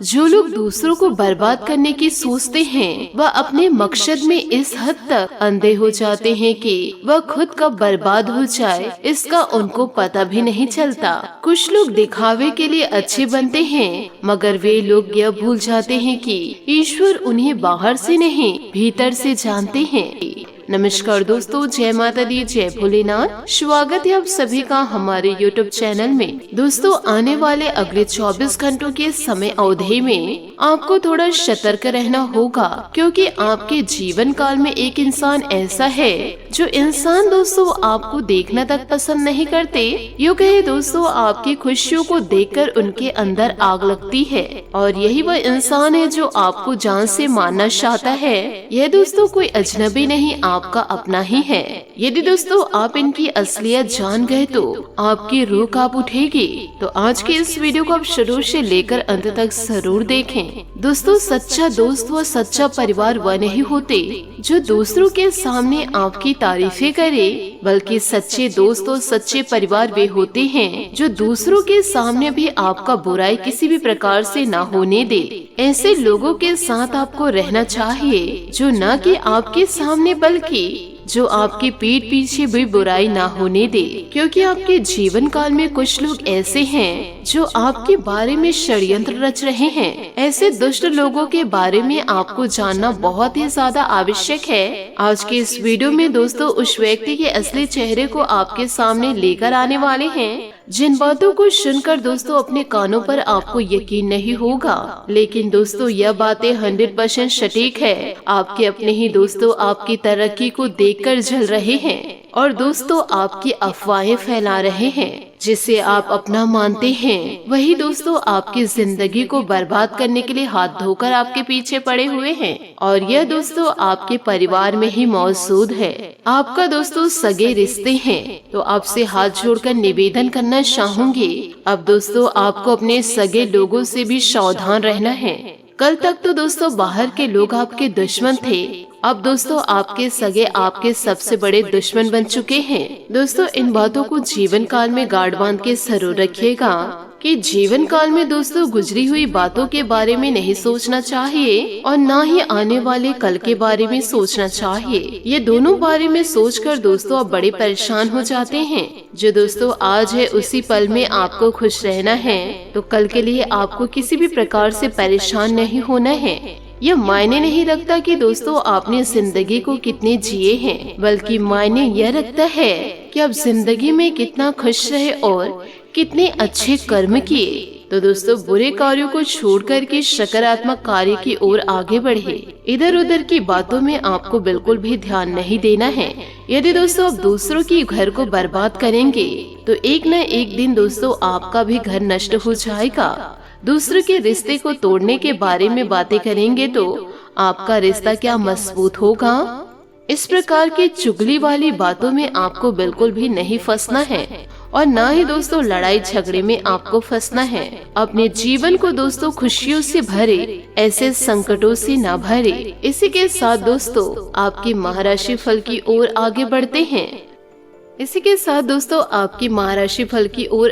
जो लोग दूसरों को बर्बाद करने की सोचते हैं वह अपने मकसद में इस हद तक अंधे हो जाते हैं कि वह खुद कब बर्बाद हो जाए इसका उनको पता भी नहीं चलता। कुछ लोग दिखावे के लिए अच्छे बनते हैं, मगर वे लोग यह भूल जाते हैं कि ईश्वर उन्हें बाहर से नहीं भीतर से जानते हैं। नमस्कार दोस्तों, जय माता दी, जय भोलेनाथ। स्वागत है आप सभी का हमारे YouTube चैनल में। दोस्तों, आने वाले अगले 24 घंटों के समय अवधि में आपको थोड़ा सतर्क रहना होगा, क्योंकि आपके जीवन काल में एक इंसान ऐसा है जो इंसान दोस्तों आपको देखना तक पसंद नहीं करते। यूँ कहे दोस्तों, आपकी खुशियों को देखकर उनके अंदर आग लगती है, और यही वह इंसान है जो आपको जान से मारना चाहता है। यह दोस्तों कोई अजनबी नहीं, आपका अपना ही है। यदि दोस्तों आप इनकी असलियत जान गए तो आपकी रूह कांप उठेगी। तो आज के इस वीडियो को आप शुरू से लेकर अंत तक जरूर देखें। दोस्तों, सच्चा दोस्त व सच्चा परिवार वह नहीं होते जो दूसरों के सामने आपकी तारीफें करे, बल्कि सच्चे दोस्त और सच्चे परिवार वे होते हैं जो दूसरों के सामने भी आपका बुराई किसी भी प्रकार से ना होने दे। ऐसे लोगों के साथ आपको रहना चाहिए जो न कि आपके सामने बल्कि जो आपकी पीठ पीछे भी बुराई ना होने दे, क्योंकि आपके जीवन काल में कुछ लोग ऐसे हैं जो आपके बारे में षड्यंत्र रच रहे हैं। ऐसे दुष्ट लोगों के बारे में आपको जानना बहुत ही ज्यादा आवश्यक है। आज के इस वीडियो में दोस्तों उस व्यक्ति के असली चेहरे को आपके सामने लेकर आने वाले हैं, जिन बातों को सुनकर दोस्तों अपने कानों पर आपको यकीन नहीं होगा, लेकिन दोस्तों यह बातें 100% सटीक है। आपके अपने ही दोस्तों आपकी तरक्की को देखकर जल रहे हैं, और दोस्तों आपकी अफवाहें फैला रहे हैं जिसे आप अपना मानते हैं। वही दोस्तों आपकी जिंदगी को बर्बाद करने के लिए हाथ धोकर आपके पीछे पड़े हुए हैं, और यह दोस्तों आपके परिवार में ही मौजूद है। आपका दोस्तों सगे रिश्ते हैं, तो आपसे हाथ जोड़कर निवेदन करना चाहूंगी, अब दोस्तों आपको अपने सगे लोगों से भी सावधान रहना है। कल तक तो दोस्तों बाहर के लोग आपके दुश्मन थे, अब दोस्तों आपके सगे आपके सबसे बड़े दुश्मन बन चुके हैं। दोस्तों इन बातों को जीवन काल में गांठ बांध के जरूर रखिएगा कि जीवन काल में दोस्तों गुजरी हुई बातों के बारे में नहीं सोचना चाहिए, और न ही आने वाले कल के बारे में सोचना चाहिए। ये दोनों बारे में सोचकर दोस्तों आप बड़े परेशान हो जाते हैं। जो दोस्तों आज है उसी पल में आपको खुश रहना है, तो कल के लिए आपको किसी भी प्रकार से परेशान नहीं होना है। यह मायने नहीं रखता कि दोस्तों आपने जिंदगी को कितने जिए हैं, बल्कि मायने यह रखता है कि आप जिंदगी में कितना खुश रहे और कितने अच्छे कर्म किए। तो दोस्तों बुरे कार्यों को छोड़कर के सकारात्मक कार्य की ओर आगे बढ़े। इधर उधर की बातों में आपको बिल्कुल भी ध्यान नहीं देना है। यदि दोस्तों आप दूसरों की घर को बर्बाद करेंगे तो एक न एक दिन दोस्तों आपका भी घर नष्ट हो जाएगा। दूसरों के रिश्ते को तोड़ने के बारे में बातें करेंगे तो आपका रिश्ता क्या मजबूत होगा। इस प्रकार की चुगली वाली बातों में आपको बिल्कुल भी नहीं फंसना है, और न ही दोस्तों लड़ाई झगड़े में आपको फंसना है। अपने जीवन को दोस्तों खुशियों से भरे, ऐसे संकटों से न भरे। इसी के साथ दोस्तों आपकी महाराशि फल की ओर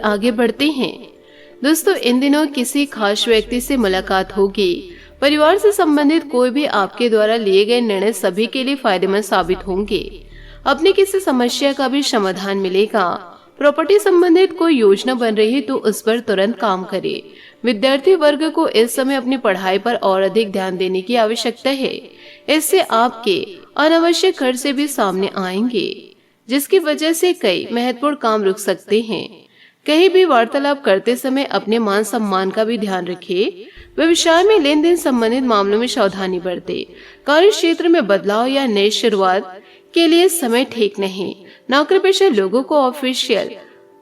आगे बढ़ते हैं। दोस्तों इन दिनों किसी खास व्यक्ति से मुलाकात होगी। परिवार से संबंधित कोई भी आपके द्वारा लिए गए निर्णय सभी के लिए फायदेमंद साबित होंगे। अपनी किसी समस्या का भी समाधान मिलेगा। प्रॉपर्टी संबंधित कोई योजना बन रही है तो उस पर तुरंत काम करें। विद्यार्थी वर्ग को इस समय अपनी पढ़ाई पर और अधिक ध्यान देने की आवश्यकता है। इससे आपके अनावश्यक खर्च भी सामने आएंगे, जिसकी वजह से कई महत्वपूर्ण काम रुक सकते हैं। कहीं भी वार्तालाप करते समय अपने मान सम्मान का भी ध्यान रखें। व्यवसाय में लेन देन संबंधित मामलों में सावधानी बरतें। कार्य क्षेत्र में बदलाव या नई शुरुआत के लिए समय ठीक नहीं। नौकरी पेशा लोगों को ऑफिशियल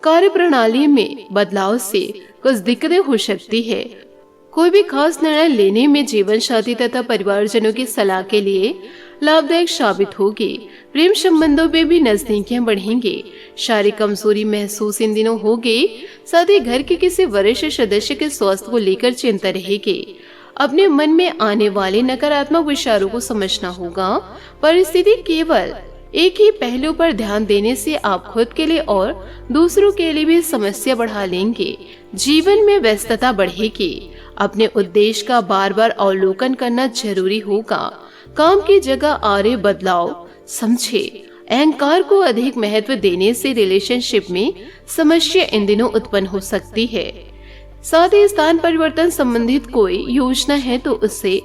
कार्य प्रणाली में बदलाव से कुछ दिक्कतें हो सकती है। कोई भी खास निर्णय लेने में जीवन साथी तथा परिवारजनों की सलाह के लिए लाभदायक साबित होगी। प्रेम संबंधों में भी नजदीकियां बढ़ेंगी। शारीरिक कमजोरी महसूस इन दिनों होगी। साथ ही घर के किसी वरिष्ठ सदस्य के स्वास्थ्य को लेकर चिंता रहेगी। अपने मन में आने वाले नकारात्मक विचारों को समझना होगा। परिस्थिति केवल एक ही पहलू पर ध्यान देने से आप खुद के लिए और दूसरों के लिए भी समस्या बढ़ा लेंगे। जीवन में व्यस्तता बढ़ेगी। अपने उद्देश्य का बार बार अवलोकन करना जरूरी होगा। काम की जगह आ रहे बदलाव समझे। अहंकार को अधिक महत्व देने से रिलेशनशिप में समस्या इन दिनों उत्पन्न हो सकती है। साथ ही स्थान परिवर्तन संबंधित कोई योजना है तो उससे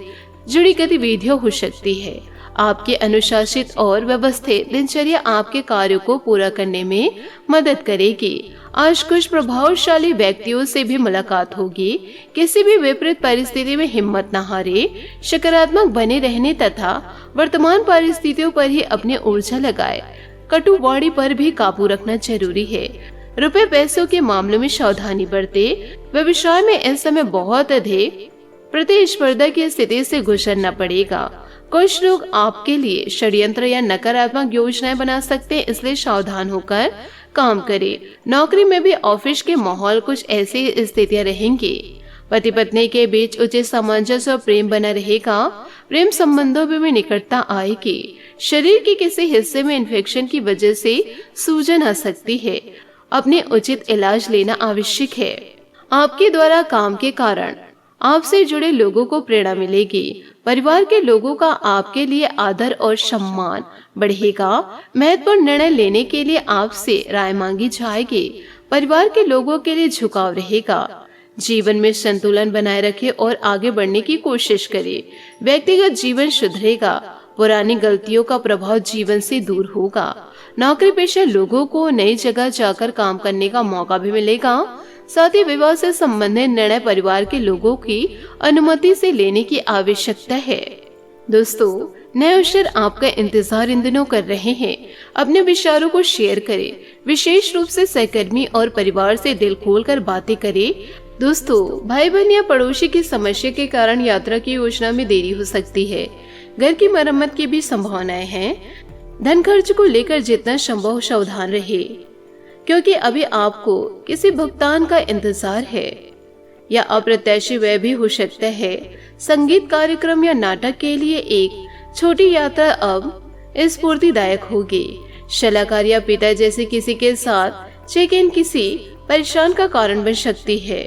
जुड़ी गतिविधियां हो सकती है। आपके अनुशासित और व्यवस्थित दिनचर्या आपके कार्यों को पूरा करने में मदद करेगी। आज कुछ प्रभावशाली व्यक्तियों से भी मुलाकात होगी। किसी भी विपरीत परिस्थिति में हिम्मत न हारे, सकारात्मक बने रहने तथा वर्तमान परिस्थितियों पर ही अपनी ऊर्जा लगाए। कटु वाणी पर भी काबू रखना जरूरी है। रुपए पैसों के मामलों में सावधानी बरते। व्यवसाय में इस समय बहुत अधिक प्रतिस्पर्धा की स्थिति से गुजरना पड़ेगा। कुछ लोग आपके लिए षड्यंत्र या नकारात्मक योजनाएं बना सकते हैं, इसलिए सावधान होकर काम करें। नौकरी में भी ऑफिस के माहौल कुछ ऐसी स्थितियां रहेंगी। पति पत्नी के बीच उचित सामंजस्य और प्रेम बना रहेगा। प्रेम संबंधों में निकटता आएगी। शरीर के किसी हिस्से में इन्फेक्शन की वजह से सूजन आ सकती है। अपने उचित इलाज लेना आवश्यक है। आपके द्वारा काम के कारण आपसे जुड़े लोगों को प्रेरणा मिलेगी। परिवार के लोगों का आपके लिए आदर और सम्मान बढ़ेगा। महत्वपूर्ण निर्णय लेने के लिए आपसे राय मांगी जाएगी। परिवार के लोगों के लिए झुकाव रहेगा। जीवन में संतुलन बनाए रखें और आगे बढ़ने की कोशिश करें। व्यक्तिगत जीवन सुधरेगा। पुरानी गलतियों का प्रभाव जीवन से दूर होगा। नौकरी पेशा लोगों को नई जगह जाकर काम करने का मौका भी मिलेगा। साथ ही विवाह से संबंधित निर्णय परिवार के लोगों की अनुमति से लेने की आवश्यकता है। दोस्तों, नए अवसर आपका इंतजार इन दिनों कर रहे हैं। अपने विचारों को शेयर करें। विशेष रूप से सहकर्मी और परिवार से दिल खोलकर बातें करें। दोस्तों, भाई बहन या पड़ोसी की समस्या के कारण यात्रा की योजना में देरी हो सकती है। घर की मरम्मत की भी संभावनाएं हैं। धन खर्च को लेकर जितना संभव सावधान रहे, क्योंकि अभी आपको किसी भुगतान का इंतजार है या अप्रत्याशित व्यय भी हो सकता है। संगीत कार्यक्रम या नाटक के लिए एक छोटी यात्रा अब स्फूर्तिदायक होगी। सलाहकार या पिता जैसे किसी के साथ चेक इन किसी परेशान का कारण बन सकती है।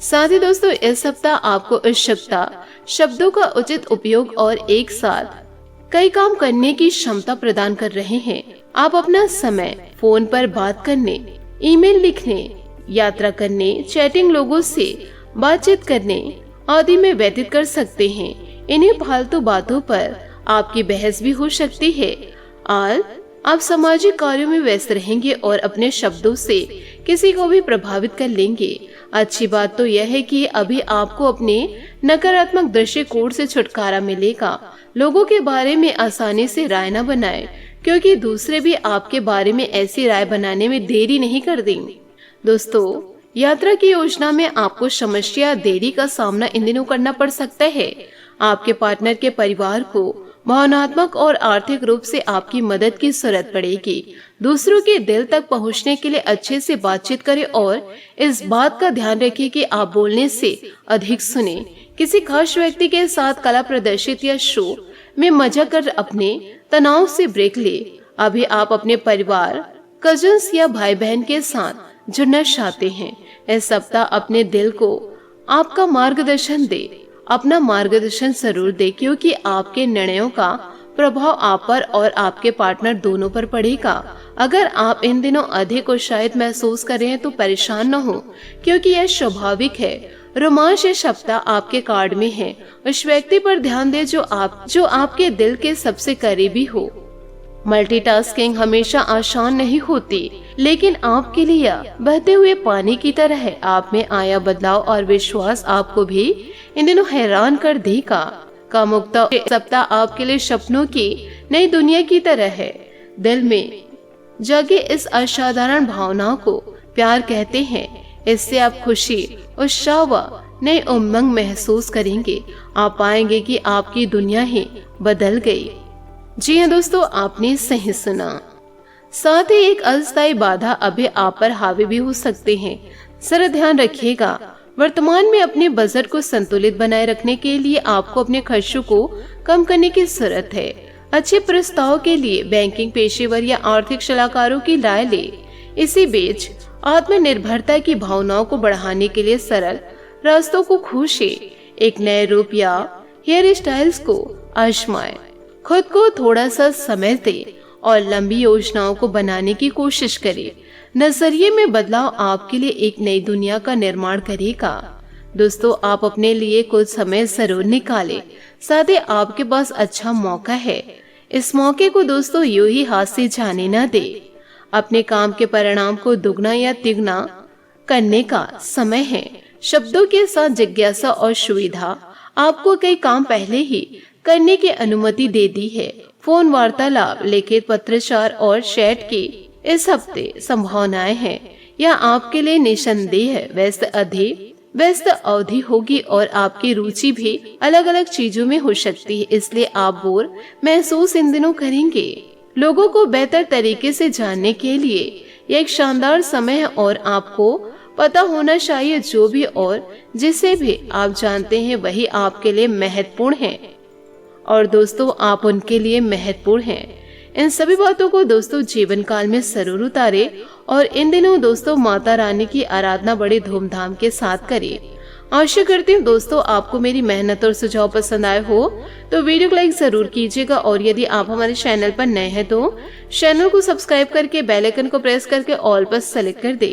साथ ही दोस्तों, इस सप्ताह आपको इस सप्ताह शब्दों का उचित उपयोग और एक साथ कई काम करने की क्षमता प्रदान कर रहे हैं। आप अपना समय फोन पर बात करने, ईमेल लिखने, यात्रा करने, चैटिंग, लोगों से बातचीत करने आदि में व्यतीत कर सकते हैं। इन्हीं फालतू बातों पर आपकी बहस भी हो सकती है। आज आप सामाजिक कार्यों में व्यस्त रहेंगे और अपने शब्दों से किसी को भी प्रभावित कर लेंगे। अच्छी बात तो यह है कि अभी आपको अपने नकारात्मक दृष्टिकोण से छुटकारा मिलेगा। लोगों के बारे में आसानी से राय न बनाएं, क्योंकि दूसरे भी आपके बारे में ऐसी राय बनाने में देरी नहीं कर देंगे। दोस्तों, यात्रा की योजना में आपको समस्या देरी का सामना इन दिनों करना पड़ सकता है। आपके पार्टनर के परिवार को भावनात्मक और आर्थिक रूप से आपकी मदद की जरूरत पड़ेगी। दूसरों के दिल तक पहुंचने के लिए अच्छे से बातचीत करें और इस बात का ध्यान रखें कि आप बोलने से अधिक सुने। किसी खास व्यक्ति के साथ कला प्रदर्शित या शो में मजा कर अपने तनाव से ब्रेक ले। अभी आप अपने परिवार, कजन्स या भाई बहन के साथ जुड़ना चाहते हैं। इस सप्ताह अपने दिल को आपका मार्गदर्शन दे। अपना मार्गदर्शन जरूर दे, क्योंकि आपके निर्णयों का प्रभाव आप पर और आपके पार्टनर दोनों पर पड़ेगा। अगर आप इन दिनों अधिक उत्साहित महसूस कर रहे हैं तो परेशान न हो, क्योंकि यह स्वाभाविक है। रोमांच ये सप्ताह आपके कार्ड में है। उस व्यक्ति पर ध्यान दे जो आपके दिल के सबसे करीबी हो। मल्टीटास्किंग हमेशा आसान नहीं होती, लेकिन आपके लिए बहते हुए पानी की तरह है। आप में आया बदलाव और विश्वास आपको भी इन दिनों हैरान कर देगा। कामुकता सप्ताह आपके लिए सपनों की नई दुनिया की तरह है। दिल में जगे इस असाधारण भावनाओं को प्यार कहते हैं। इससे आप खुशी, उत्साह व नए उमंग महसूस करेंगे। आप पाएंगे कि आपकी दुनिया ही बदल गई। जी हाँ दोस्तों, आपने सही सुना। साथ ही एक अस्थायी बाधा अभी आप पर हावी भी हो सकते हैं। जरा ध्यान रखिएगा। वर्तमान में अपने बजट को संतुलित बनाए रखने के लिए आपको अपने खर्चों को कम करने की जरूरत है। अच्छे प्रस्ताव के लिए बैंकिंग पेशेवर या आर्थिक सलाहकारों की राय ले। इसी बीच आत्मनिर्भरता की भावनाओं को बढ़ाने के लिए सरल रास्तों को खोजें। एक नए रूप या हेयर स्टाइल्स को आजमाएं। खुद को थोड़ा सा समय दे और लंबी योजनाओं को बनाने की कोशिश करें। नजरिए में बदलाव आपके लिए एक नई दुनिया का निर्माण करेगा। दोस्तों, आप अपने लिए कुछ समय जरूर निकालें। साथ ही आपके पास अच्छा मौका है। इस मौके को दोस्तों यूं ही हाथ से जाने न दे। अपने काम के परिणाम को दुगना या तिगुना करने का समय है। शब्दों के साथ जिज्ञासा और सुविधा आपको कई काम पहले ही करने की अनुमति दे दी है। फोन वार्तालाप, लिखित पत्राचार और चैट की इस हफ्ते संभावनाएं हैं। यह आपके लिए निसंदेह व्यस्त अवधि होगी और आपकी रुचि भी अलग अलग चीजों में हो सकती है, इसलिए आप बोर महसूस इन दिनों करेंगे। लोगों को बेहतर तरीके से जानने के लिए यह एक शानदार समय है और आपको पता होना चाहिए जो भी और जिसे भी आप जानते हैं वही आपके लिए महत्वपूर्ण है और दोस्तों आप उनके लिए महत्वपूर्ण हैं। इन सभी बातों को दोस्तों जीवन काल में जरूर उतारे और इन दिनों दोस्तों माता रानी की आराधना बड़े धूमधाम के साथ करें। आशा करती हूँ दोस्तों आपको मेरी मेहनत और सुझाव पसंद आए हो तो वीडियो को लाइक जरूर कीजिएगा और यदि आप हमारे चैनल पर नए हैं तो चैनल को सब्सक्राइब करके बेल आइकन को प्रेस करके ऑल पर सेलेक्ट कर दे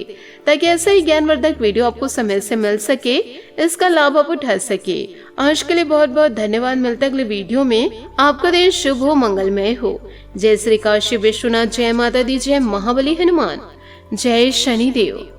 ताकि ऐसा ही ज्ञानवर्धक वीडियो आपको समय से मिल सके, इसका लाभ आप उठा सके। आज के लिए बहुत बहुत धन्यवाद। मिलता अगले वीडियो में। आपका दिन शुभ हो, मंगलमय हो। जय श्री काशी विश्वनाथ, जय माता दी, जय महाबली हनुमान, जय शनिदेव।